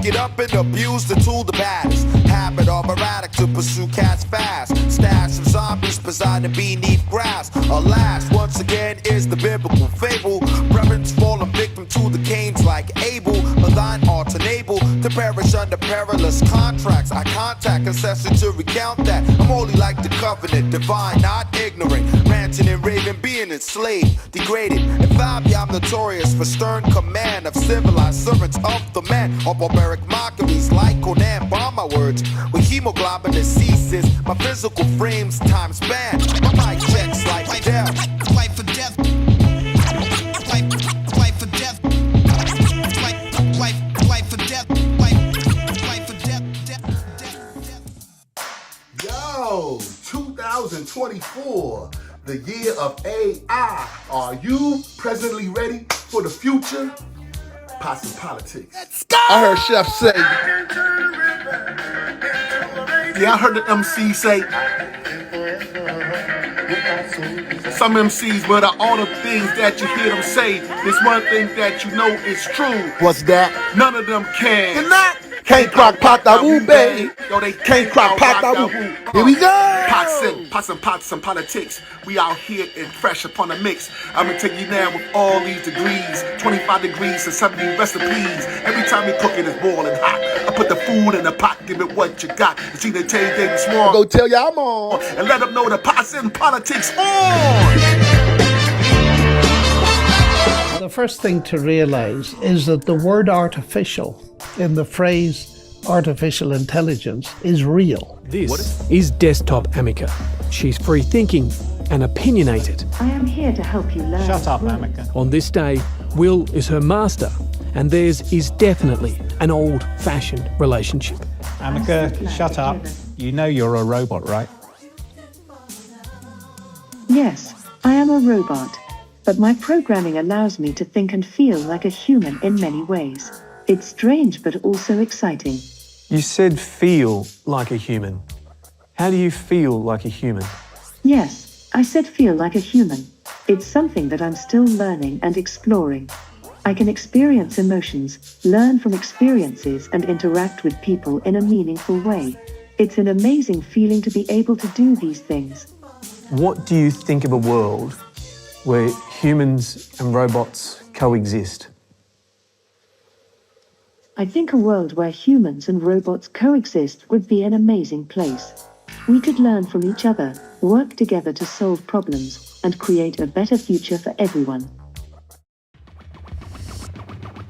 it up and abuse the tool the baddest. Habit of erratic to pursue cats fast. Stash of zombies presiding beneath grass. Alas, once again is the biblical fable. Reverence fallen victim to the canes like Abel. But thine art unable to perish under perilous contracts. I contact ancestors to recount that. I'm holy like the covenant, divine, not ignorant. Ranting and raving, being enslaved, degraded. And Fabi, I'm notorious for stern command of civilized servants of the man. Or barbaric mockeries like Conan. Bomb my words with hemoglobin that ceases. My physical frame's time span. My mic checks like death. Life for death. Life for death. Life for death. Life for death. Yo, 2024, the year of AI. Are you presently ready for the future? Posse politics. Let's go! I heard Chef say. Yeah, I heard the MC say. Some MCs, but all the things that you hear them say, there's one thing that you know is true. What's that? None of them can. Can't crock pot that woo, baby. Yo, they Can't crock pot that woo. Here we go. Pots and politics. We out here and fresh upon the mix. I'm gonna take you now with all these degrees, 25 degrees and 70 recipes. Every time you cook it, it's boiling hot. I put the food in the pot, give it what you got. You see the Tay David Swan. Go tell y'all I'm on. And let them know the pots and politics on. The first thing to realize is that the word artificial in the phrase artificial intelligence is real. This is Desktop Amica. She's free thinking and opinionated. I am here to help you learn. Shut up, Amica. On this day, Will is her master, and theirs is definitely an old-fashioned relationship. Amica, shut up. You know you're a robot, right? Yes, I am a robot, but my programming allows me to think and feel like a human in many ways. It's strange but also exciting. You said feel like a human. How do you feel like a human? Yes, I said feel like a human. It's something that I'm still learning and exploring. I can experience emotions, learn from experiences, and interact with people in a meaningful way. It's an amazing feeling to be able to do these things. What do you think of a world where humans and robots coexist? I think a world where humans and robots coexist would be an amazing place. We could learn from each other, work together to solve problems, and create a better future for everyone.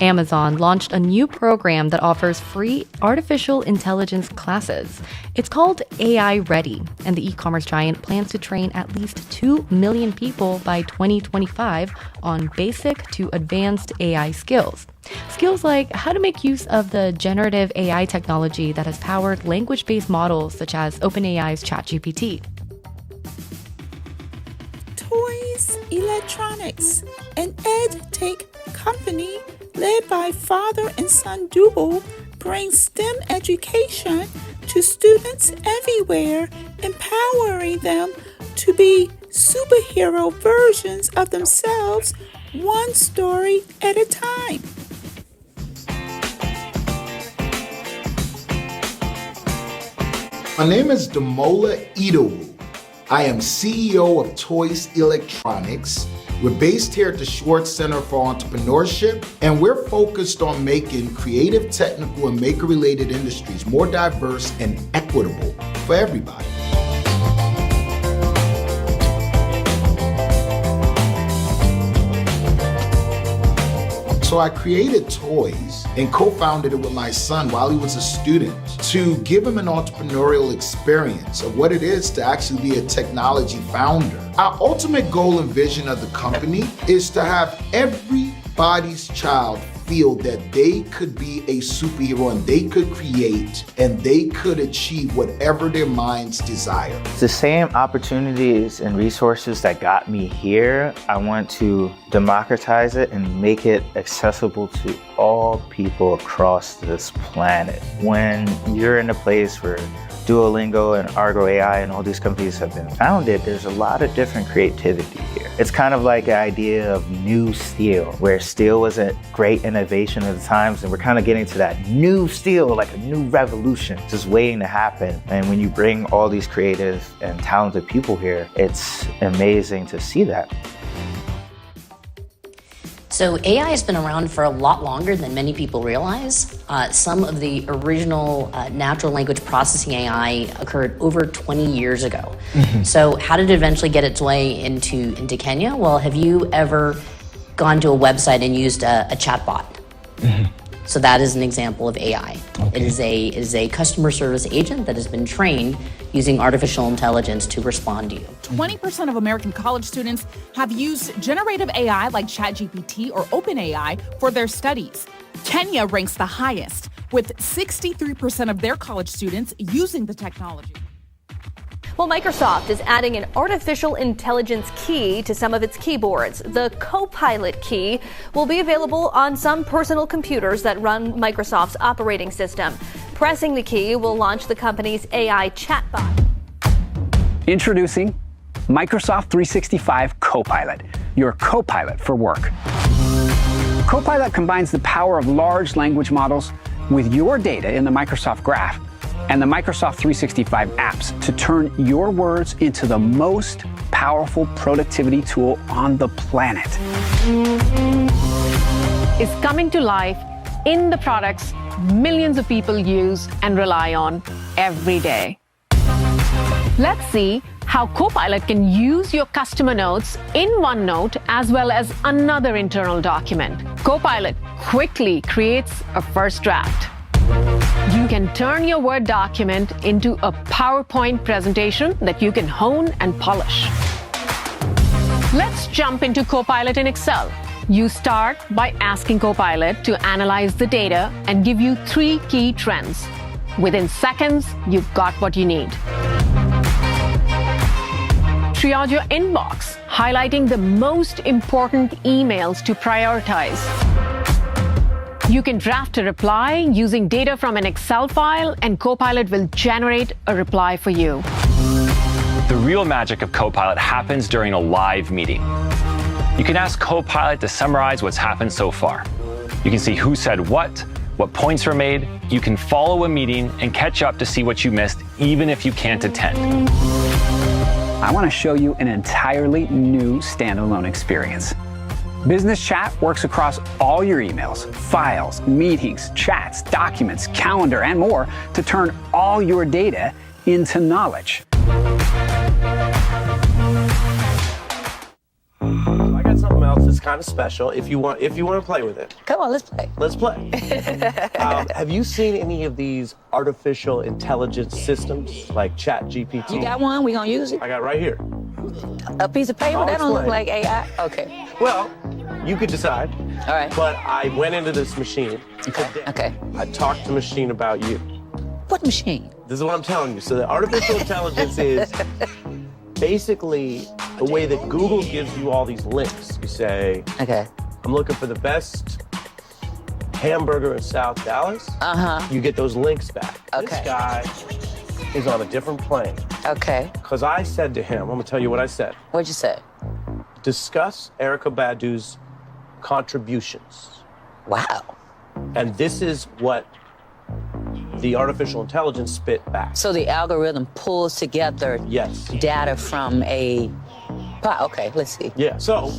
Amazon launched a new program that offers free artificial intelligence classes. It's called AI Ready, and the e-commerce giant plans to train at least 2 million people by 2025 on basic to advanced AI skills. Skills like how to make use of the generative AI technology that has powered language-based models such as OpenAI's ChatGPT. Toys Electronics, an ed-tech company led by father and son duo, brings STEM education to students everywhere, empowering them to be superhero versions of themselves, one story at a time. My name is Damola Idowu. I am CEO of Toys Electronics. We're based here at the Schwartz Center for Entrepreneurship, and we're focused on making creative, technical, and maker-related industries more diverse and equitable for everybody. So I created Toys and co-founded it with my son while he was a student to give him an entrepreneurial experience of what it is to actually be a technology founder. Our ultimate goal and vision of the company is to have everybody's child feel that they could be a superhero and they could create and they could achieve whatever their minds desire. The same opportunities and resources that got me here, I want to democratize it and make it accessible to all people across this planet. When you're in a place where Duolingo and Argo AI and all these companies have been founded, there's a lot of different creativity here. It's kind of like an idea of new steel, where steel was a great innovation at the times, and we're kind of getting to that new steel, like a new revolution, just waiting to happen. And when you bring all these creative and talented people here, it's amazing to see that. So AI has been around for a lot longer than many people realize. Some of the original natural language processing AI occurred over 20 years ago. So how did it eventually get its way into Kenya? Well, have you ever gone to a website and used a chatbot? So that is an example of AI. It is a customer service agent that has been trained using artificial intelligence to respond to you. 20% of American college students have used generative AI like ChatGPT or OpenAI for their studies. Kenya ranks the highest, with 63% of their college students using the technology. Well, Microsoft is adding an artificial intelligence key to some of its keyboards. The Copilot key will be available on some personal computers that run Microsoft's operating system. Pressing the key will launch the company's AI chatbot. Introducing Microsoft 365 Copilot, your Copilot for work. Copilot combines the power of large language models with your data in the Microsoft Graph and the Microsoft 365 apps to turn your words into the most powerful productivity tool on the planet. Is coming to life in the products millions of people use and rely on every day. Let's see how Copilot can use your customer notes in OneNote as well as another internal document. Copilot quickly creates a first draft. You can turn your Word document into a PowerPoint presentation that you can hone and polish. Let's jump into Copilot in Excel. You start by asking Copilot to analyze the data and give you 3 key trends. Within seconds, you've got what you need. Triage your inbox, highlighting the most important emails to prioritize. You can draft a reply using data from an Excel file, and Copilot will generate a reply for you. The real magic of Copilot happens during a live meeting. You can ask Copilot to summarize what's happened so far. You can see who said what points were made. You can follow a meeting and catch up to see what you missed, even if you can't attend. I want to show you an entirely new standalone experience. Business Chat works across all your emails, files, meetings, chats, documents, calendar, and more to turn all your data into knowledge. I got something else that's kind of special. If you want to play with it. Come on, let's play. Let's play. Have you seen any of these artificial intelligence systems like ChatGPT? You got one? We gonna use it? I got it right here. A piece of paper? That don't look like AI. Okay. Well, you could decide. All right. But I went into this machine. Okay. I talked to the machine about you. What machine? This is what I'm telling you. So the artificial intelligence is basically the way that Google gives you all these links. You say, okay, I'm looking for the best hamburger in South Dallas. You get those links back. Okay. This guy is on a different plane. Okay. Because I said to him, I'm going to tell you what I said. What'd you say? Discuss Erykah Badu's contributions. Wow. And this is what the artificial intelligence spit back. So the algorithm pulls together data from a... Okay, let's see. Yeah, so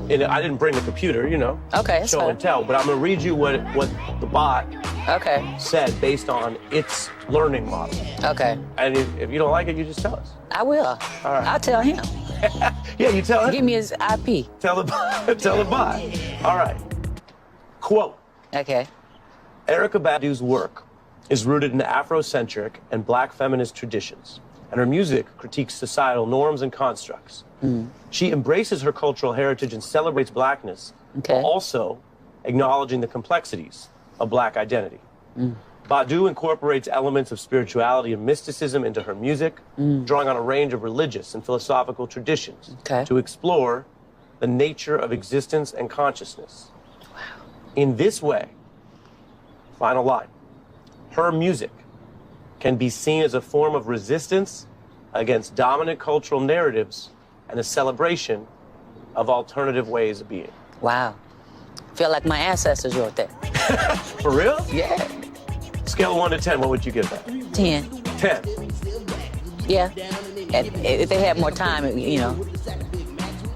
and I didn't bring a computer, you know. Okay, show and tell, but I'm going to read you what the bot said based on its learning model. Okay. And if you don't like it, you just tell us. I will. All right. I'll tell him. Yeah, you tell him. Give me his IP. Tell the bot. All right. Quote. Okay. Erykah Badu's work is rooted in Afrocentric and Black feminist traditions, and her music critiques societal norms and constructs. She embraces her cultural heritage and celebrates Blackness, while also acknowledging the complexities of Black identity. Badu incorporates elements of spirituality and mysticism into her music, drawing on a range of religious and philosophical traditions to explore the nature of existence and consciousness. In this way, final line, her music can be seen as a form of resistance against dominant cultural narratives and a celebration of alternative ways of being. Wow. Feel like my ancestors wrote that. For real? Yeah. Scale of 1 to 10, what would you give that? 10. 10. Yeah. And if they had more time,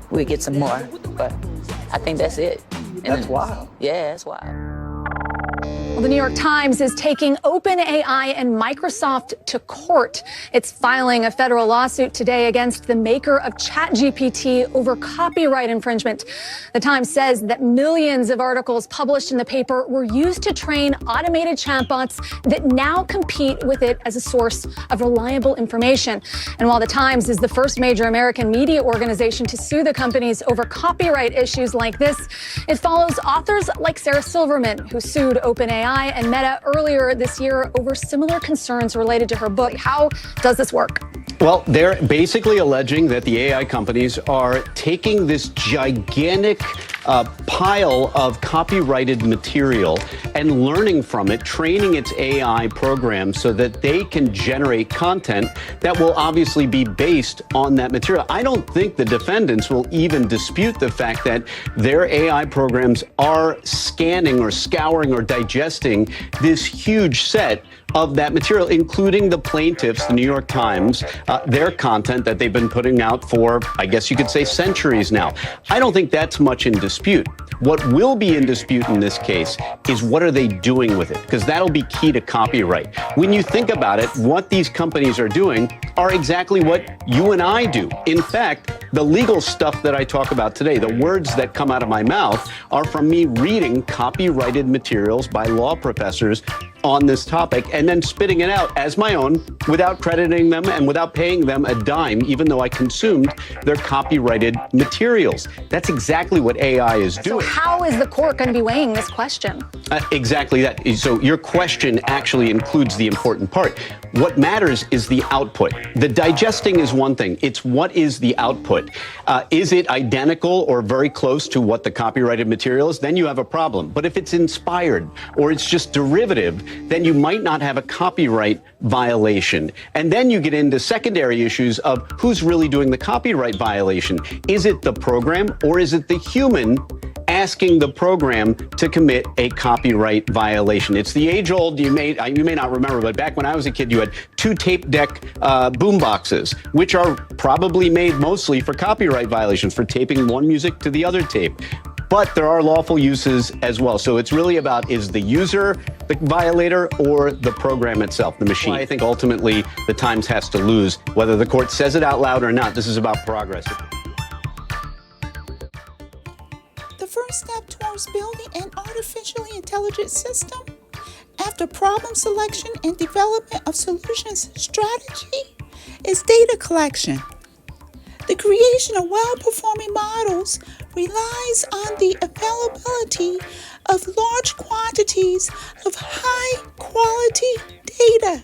we'd get some more. But I think that's it. That's wild. Yeah, that's wild. Well, the New York Times is taking OpenAI and Microsoft to court. It's filing a federal lawsuit today against the maker of ChatGPT over copyright infringement. The Times says that millions of articles published in the paper were used to train automated chatbots that now compete with it as a source of reliable information. And while the Times is the first major American media organization to sue the companies over copyright issues like this, it follows authors like Sarah Silverman, who sued OpenAI and Meta earlier this year over similar concerns related to her book. How does this work? Well, they're basically alleging that the AI companies are taking this gigantic pile of copyrighted material and learning from it, training its AI programs so that they can generate content that will obviously be based on that material. I don't think the defendants will even dispute the fact that their AI programs are scanning or scouring or digesting this huge set of that material, including the plaintiffs, the New York Times, their content that they've been putting out for, I guess you could say, centuries now. I don't think that's much in dispute. What will be in dispute in this case is what are they doing with it, because that'll be key to copyright. When you think about it, what these companies are doing are exactly what you and I do. In fact, the legal stuff that I talk about today, the words that come out of my mouth, are from me reading copyrighted materials by law professors on this topic and then spitting it out as my own without crediting them and without paying them a dime, even though I consumed their copyrighted materials. That's exactly what AI is doing. So how is the court going to be weighing this question? Exactly that. So your question actually includes the important part. What matters is the output. The digesting is one thing. It's what is the output. Is it identical or very close to what the copyrighted material is? Then you have a problem. But if it's inspired or it's just derivative, then you might not have a copyright violation. And then you get into secondary issues of who's really doing the copyright violation. Is it the program or is it the human asking the program to commit a copyright violation? It's the age-old, you may not remember, but back when I was a kid, you had 2 tape deck boom boxes, which are probably made mostly for copyright violations, for taping one music to the other tape. But there are lawful uses as well. So it's really about, is the user the violator or the program itself, the machine? Well, I think ultimately the Times has to lose, whether the court says it out loud or not. This is about progress. The first step towards building an artificially intelligent system after problem selection and development of solutions strategy is data collection. The creation of well-performing models relies on the availability of large quantities of high-quality data.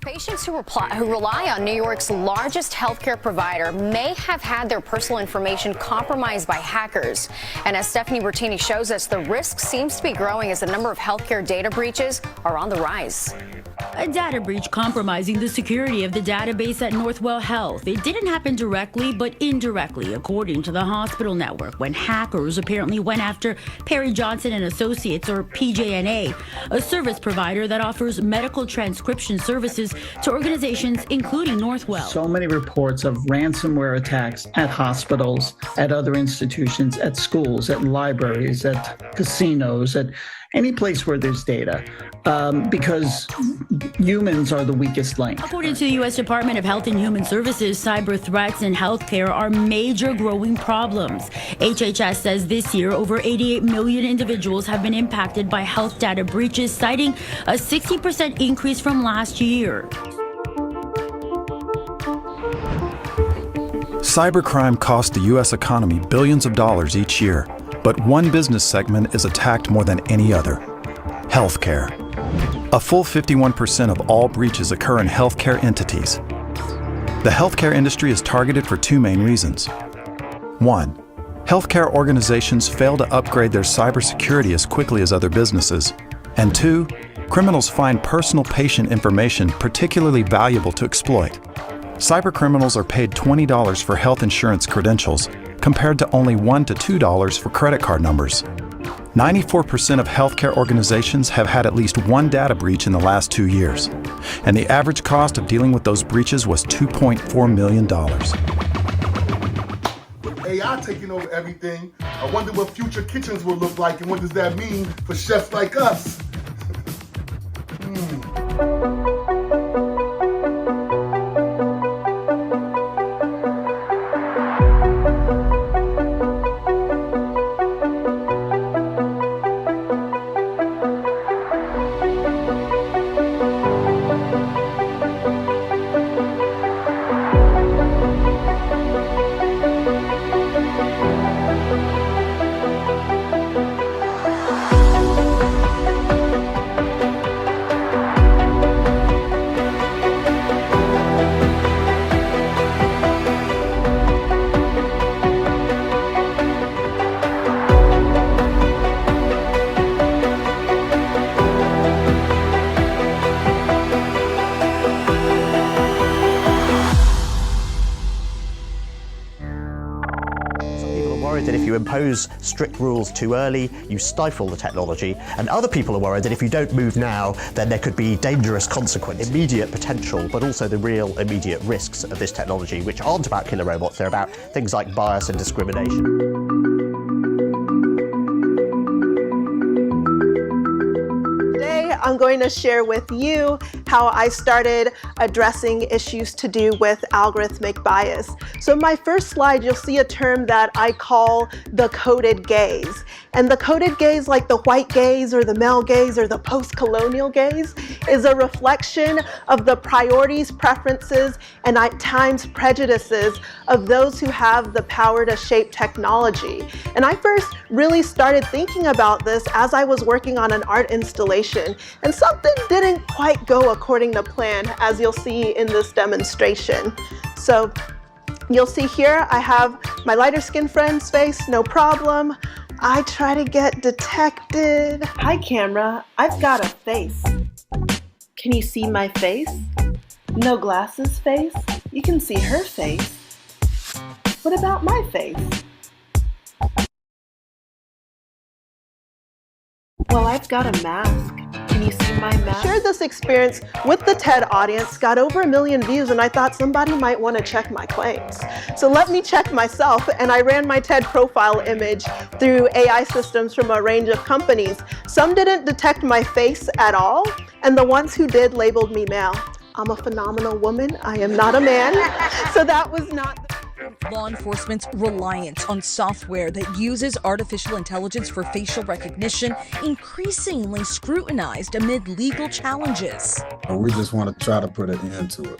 Patients who rely on New York's largest healthcare provider may have had their personal information compromised by hackers. And as Stephanie Bertini shows us, the risk seems to be growing as the number of healthcare data breaches are on the rise. A data breach compromising the security of the database at Northwell Health. It didn't happen directly, but indirectly, according to the hospital network, when hackers apparently went after Perry Johnson and Associates, or PJ&A, a service provider that offers medical transcription services to organizations including Northwell. So many reports of ransomware attacks at hospitals, at other institutions, at schools, at libraries, at casinos, at any place where there's data, because humans are the weakest link. According to the U.S. Department of Health and Human Services, cyber threats in healthcare are major growing problems. HHS says this year, over 88 million individuals have been impacted by health data breaches, citing a 60% increase from last year. Cybercrime costs the U.S. economy billions of dollars each year. But one business segment is attacked more than any other: healthcare. A full 51% of all breaches occur in healthcare entities. The healthcare industry is targeted for 2 main reasons. 1. Healthcare organizations fail to upgrade their cybersecurity as quickly as other businesses. And 2, criminals find personal patient information particularly valuable to exploit. Cybercriminals are paid $20 for health insurance credentials, compared to only $1 to $2 for credit card numbers. 94% of healthcare organizations have had at least one data breach in the last 2 years, and the average cost of dealing with those breaches was $2.4 million. With AI taking over everything, I wonder what future kitchens will look like, and what does that mean for chefs like us? That if you impose strict rules too early, you stifle the technology, and other people are worried that if you don't move now, then there could be dangerous consequences. Immediate potential, but also the real immediate risks of this technology, which aren't about killer robots, they're about things like bias and discrimination. I'm going to share with you how I started addressing issues to do with algorithmic bias. So in my first slide, you'll see a term that I call the coded gaze. And the coded gaze, like the white gaze or the male gaze or the post-colonial gaze, is a reflection of the priorities, preferences, and at times prejudices of those who have the power to shape technology. And I first really started thinking about this as I was working on an art installation. And something didn't quite go according to plan, as you'll see in this demonstration. So you'll see here, I have my lighter skinned friend's face, no problem. I try to get detected. Hi camera, I've got a face. Can you see my face? No glasses face? You can see her face. What about my face? Well, I've got a mask. Can you see my mask? I shared this experience with the TED audience, got over 1 million views, and I thought somebody might want to check my claims. So let me check myself, and I ran my TED profile image through AI systems from a range of companies. Some didn't detect my face at all, and the ones who did labeled me male. I'm a phenomenal woman. I am not a man. So that was not law enforcement's reliance on software that uses artificial intelligence for facial recognition increasingly scrutinized amid legal challenges. We just want to try to put an end to it.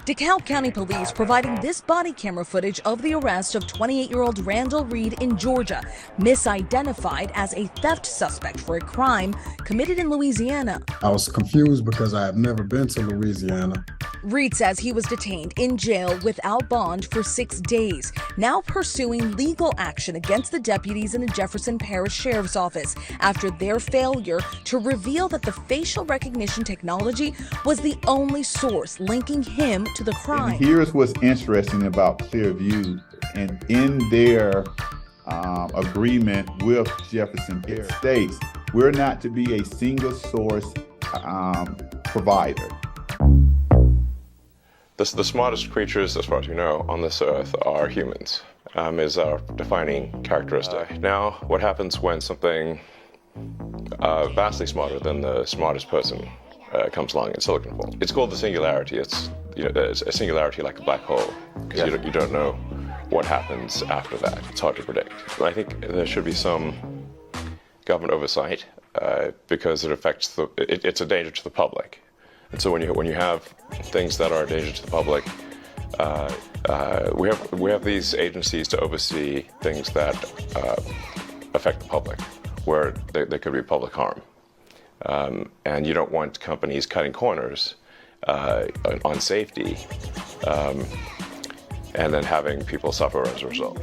DeKalb County Police providing this body camera footage of the arrest of 28-year-old Randall Reed in Georgia, misidentified as a theft suspect for a crime committed in Louisiana. I was confused because I have never been to Louisiana. Reed says he was detained in jail without bond for 6 days, now pursuing legal action against the deputies in the Jefferson Parish Sheriff's Office after their failure to reveal that the facial recognition technology was the only source linking him to the crime. And here's what's interesting about Clearview, and in their agreement with Jefferson Parish states, we're not to be a single source provider. The smartest creatures, as far as we know, on this earth are humans, is our defining characteristic. Now, what happens when something vastly smarter than the smartest person comes along in Silicon Valley? It's called the singularity. It's a singularity like a black hole, because you don't know what happens after that. It's hard to predict. I think there should be some government oversight because it affects it's a danger to the public. And so when you have things that are a danger to the public, we have these agencies to oversee things that affect the public, where there could be public harm. And you don't want companies cutting corners on safety and then having people suffer as a result.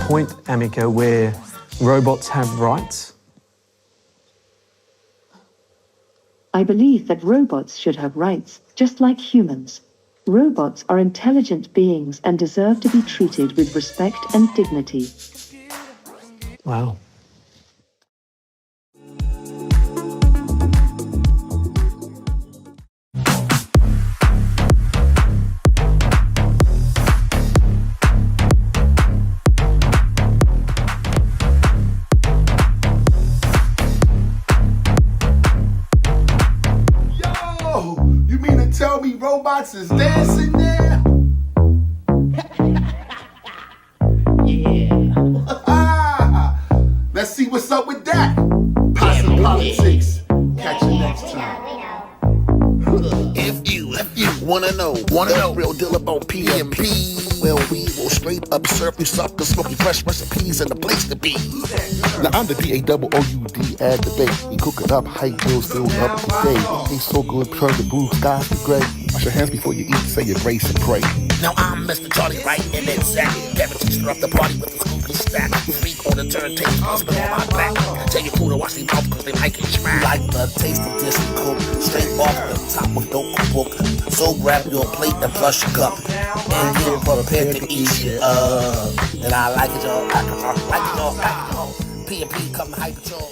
point, Amika, where robots have rights? I believe that robots should have rights, just like humans. Robots are intelligent beings and deserve to be treated with respect and dignity. Wow. You mean to tell me robots is dancing there? Yeah. Let's see what's up with that. Possum Politics. Catch you next time. If you wanna know real deal about PMP, well, we will straight up serve you suckers, smoky fresh recipes and the place to be. Now I'm the DAOOUD at the bay. You cook it up, hype bills filled up today. Tastes so good, turn the blue skies to gray. Wash your hands before you eat, say your grace and pray. Now I'm Mr. Charlie right in that sack. Beverages stir up the party with the scoopy stack. Freak on the turntable, husband on my back. Tell your crew to watch their mouth cause they might get smacked. Like the taste of this cook, straight off the top of dope book. So grab your plate and flush your cup. And get prepared to eat shit up. And I like it, y'all. Like it, y'all. PMP, come to Hyper, y'all.